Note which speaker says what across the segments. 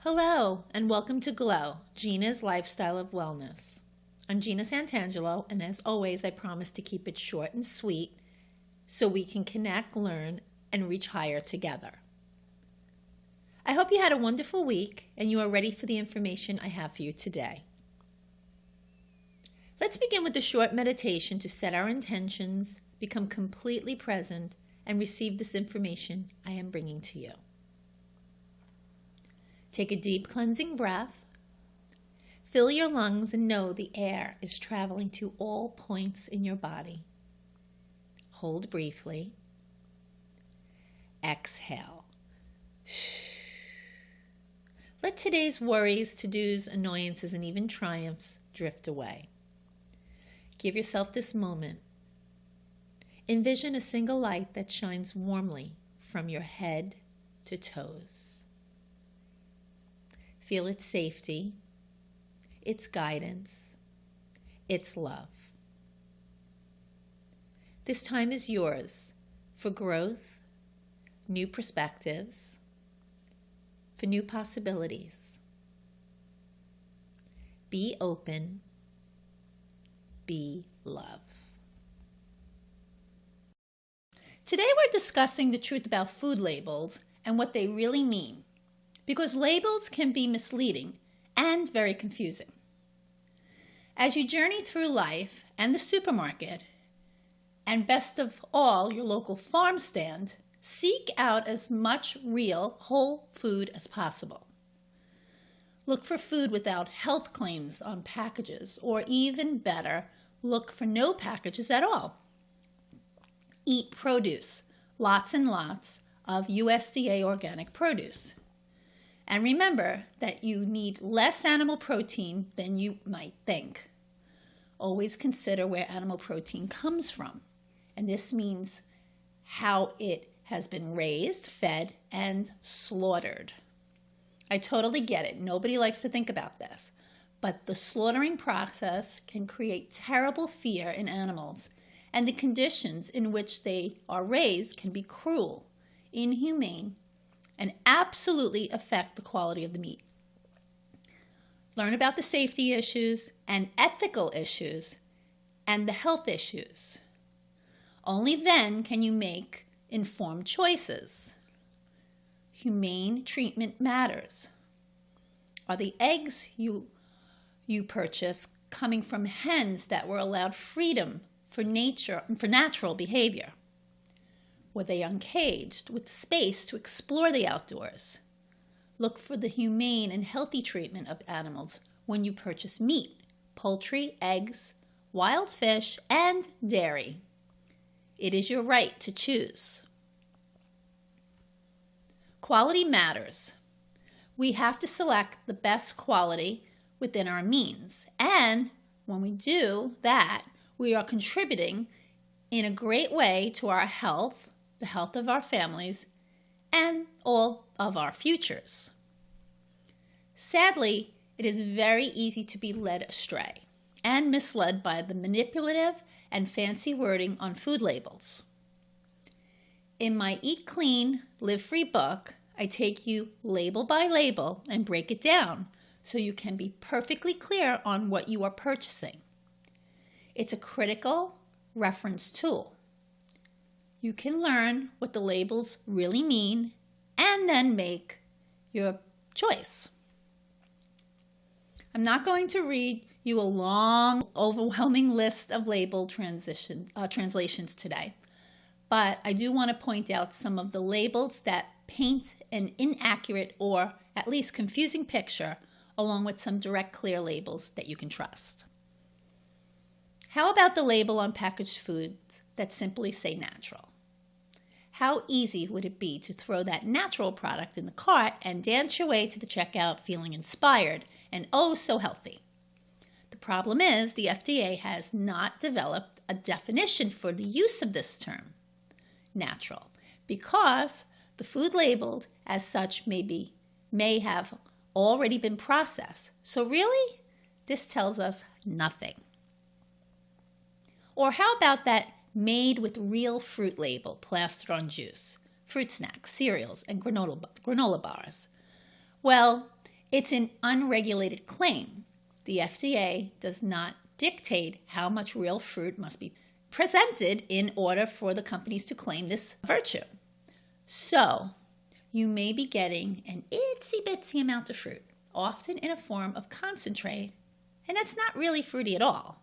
Speaker 1: Hello, and welcome to Glow, Gina's Lifestyle of Wellness. I'm Gina Santangelo, and as always, I promise to keep it short and sweet so we can connect, learn, and reach higher together. I hope you had a wonderful week and you are ready for the information I have for you today. Let's begin with a short meditation to set our intentions, become completely present, and receive this information I am bringing to you. Take a deep cleansing breath. Fill your lungs and know the air is traveling to all points in your body. Hold briefly. Exhale. Let today's worries, to-dos, annoyances, and even triumphs drift away. Give yourself this moment. Envision a single light that shines warmly from your head to toes. Feel its safety, its guidance, its love. This time is yours for growth, new perspectives, for new possibilities. Be open, be love. Today we're discussing the truth about food labels and what they really mean, because labels can be misleading and very confusing. As you journey through life and the supermarket, and best of all, your local farm stand, seek out as much real, whole food as possible. Look for food without health claims on packages, or even better, look for no packages at all. Eat produce, lots and lots of USDA organic produce. And remember that you need less animal protein than you might think. Always consider where animal protein comes from. And this means how it has been raised, fed, and slaughtered. I totally get it. Nobody likes to think about this. But the slaughtering process can create terrible fear in animals. And the conditions in which they are raised can be cruel, inhumane, and absolutely affect the quality of the meat. Learn about the safety issues and ethical issues and the health issues. Only then can you make informed choices. Humane treatment matters. Are the eggs you purchase coming from hens that were allowed freedom for natural behavior? Were they uncaged with space to explore the outdoors? Look for the humane and healthy treatment of animals when you purchase meat, poultry, eggs, wild fish, and dairy. It is your right to choose. Quality matters. We have to select the best quality within our means. And when we do that, we are contributing in a great way to our health, the health of our families, and all of our futures. Sadly, it is very easy to be led astray and misled by the manipulative and fancy wording on food labels. In my Eat Clean, Live Free book, I take you label by label and break it down so you can be perfectly clear on what you are purchasing. It's a critical reference tool. You can learn what the labels really mean and then make your choice. I'm not going to read you a long, overwhelming list of label translations today, but I do want to point out some of the labels that paint an inaccurate or at least confusing picture, along with some direct, clear labels that you can trust. How about the label on packaged foods that simply say natural? How easy would it be to throw that natural product in the cart and dance your way to the checkout feeling inspired and oh so healthy? The problem is the FDA has not developed a definition for the use of this term, natural, because the food labeled as such may have already been processed. So really, this tells us nothing. Or how about that made with real fruit label plastered on juice, fruit snacks, cereals, and granola bars? Well, It's an unregulated claim. The FDA does not dictate how much real fruit must be presented in order for the companies to claim this virtue. So, you may be getting an itsy-bitsy amount of fruit, often in a form of concentrate, and that's not really fruity at all.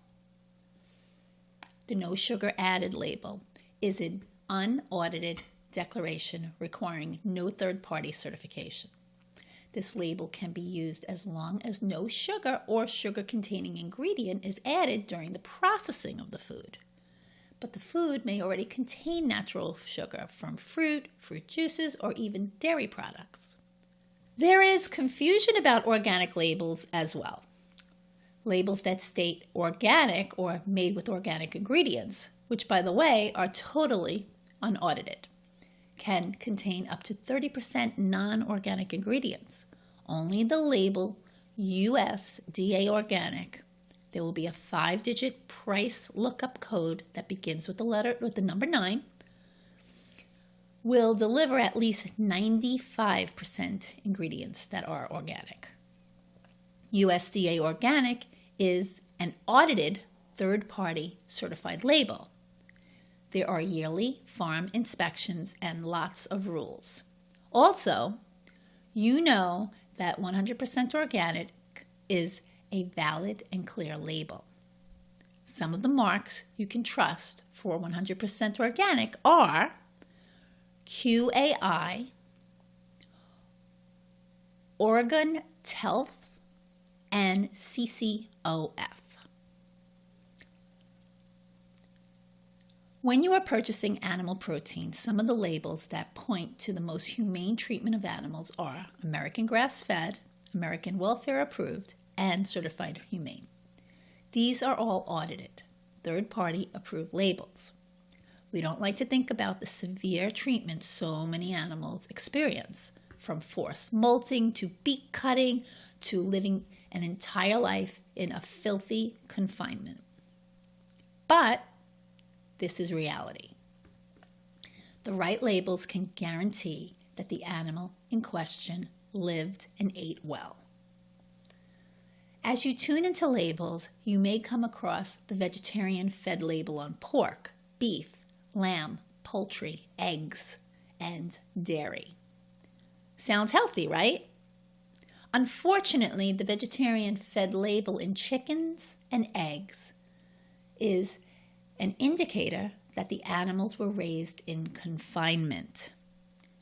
Speaker 1: The no sugar added label is an unaudited declaration requiring no third-party certification. This label can be used as long as no sugar or sugar-containing ingredient is added during the processing of the food. But the food may already contain natural sugar from fruit, fruit juices, or even dairy products. There is confusion about organic labels as well. Labels that state organic or made with organic ingredients, which by the way are totally unaudited, can contain up to 30% non-organic ingredients. Only the label USDA organic. There will be a 5-digit price lookup code that begins with the number 9. Will deliver at least 95% ingredients that are organic. USDA organic is an audited third-party certified label. There are yearly farm inspections and lots of rules. Also, you know that 100% organic is a valid and clear label. Some of the marks you can trust for 100% organic are QAI, Oregon Health, and CCOF. When you are purchasing animal protein, some of the labels that point to the most humane treatment of animals are American grass-fed, American welfare approved, and certified humane. These are all audited, third-party approved labels. We don't like to think about the severe treatment so many animals experience, from forced molting to beak cutting to living an entire life in a filthy confinement. But this is reality. The right labels can guarantee that the animal in question lived and ate well. As you tune into labels, you may come across the vegetarian fed label on pork, beef, lamb, poultry, eggs, and dairy. Sounds healthy, right? Unfortunately, the vegetarian fed label in chickens and eggs is an indicator that the animals were raised in confinement.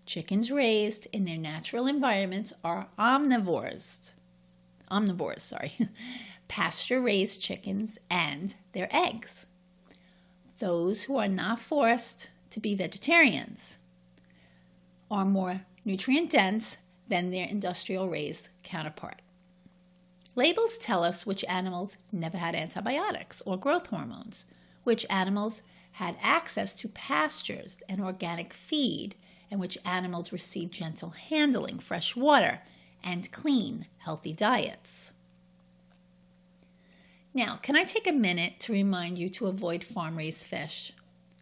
Speaker 1: Chickens raised in their natural environments are omnivores, pasture-raised chickens and their eggs. Those who are not forced to be vegetarians are more nutrient-dense than their industrial-raised counterpart. Labels tell us which animals never had antibiotics or growth hormones, which animals had access to pastures and organic feed, and which animals received gentle handling, fresh water, and clean, healthy diets. Now, can I take a minute to remind you to avoid farm-raised fish?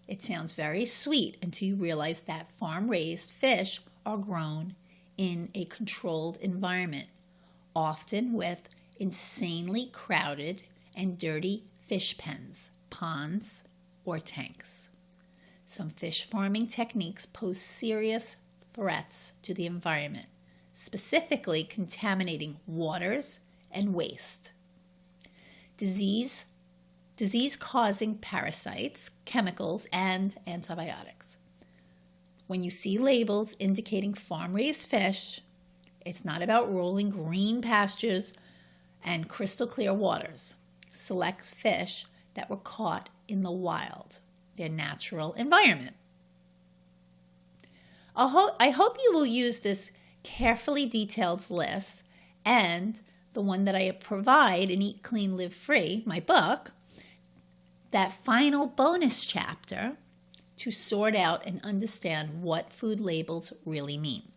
Speaker 1: It sounds very sweet until you realize that farm-raised fish are grown in a controlled environment, often with insanely crowded and dirty fish pens, ponds, or tanks. Some fish farming techniques pose serious threats to the environment, specifically contaminating waters and waste. Disease-causing parasites, chemicals, and antibiotics. When you see labels indicating farm-raised fish, it's not about rolling green pastures and crystal clear waters. Select fish that were caught in the wild, their natural environment. I hope you will use this carefully detailed list and the one that I provide in Eat Clean, Live Free, my book, that final bonus chapter to sort out and understand what food labels really mean.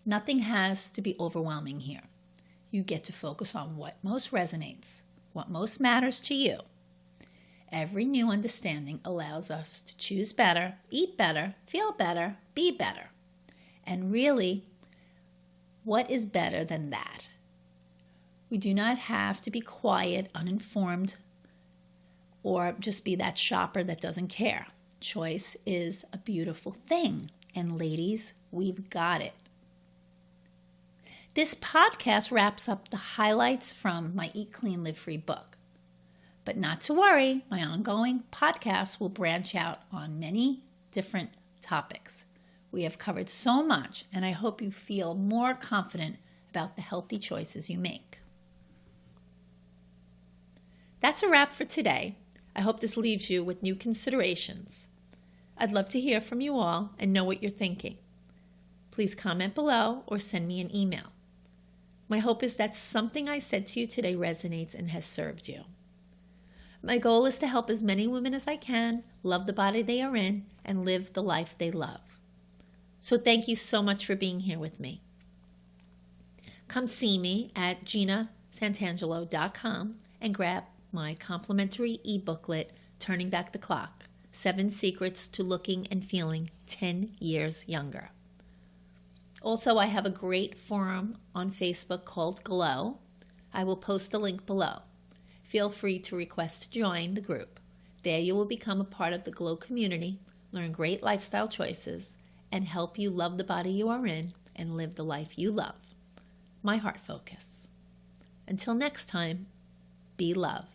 Speaker 1: Nothing has to be overwhelming here. You get to focus on what most resonates, what most matters to you. Every new understanding allows us to choose better, eat better, feel better, be better. And really, What is better than that? We do not have to be quiet, uninformed, or just be that shopper that doesn't care. Choice is a beautiful thing. And ladies, we've got it. This podcast wraps up the highlights from my Eat Clean, Live Free book. But not to worry, my ongoing podcasts will branch out on many different topics. We have covered so much, and I hope you feel more confident about the healthy choices you make. That's a wrap for today. I hope this leaves you with new considerations. I'd love to hear from you all and know what you're thinking. Please comment below or send me an email. My hope is that something I said to you today resonates and has served you. My goal is to help as many women as I can love the body they are in and live the life they love. So thank you so much for being here with me. Come see me at GinaSantangelo.com and grab my complimentary e-booklet, Turning Back the Clock, 7 Secrets to Looking and Feeling 10 Years Younger. Also, I have a great forum on Facebook called Glow. I will post the link below. Feel free to request to join the group. There you will become a part of the Glow community, learn great lifestyle choices, and help you love the body you are in and live the life you love. My heart focus. Until next time, be love.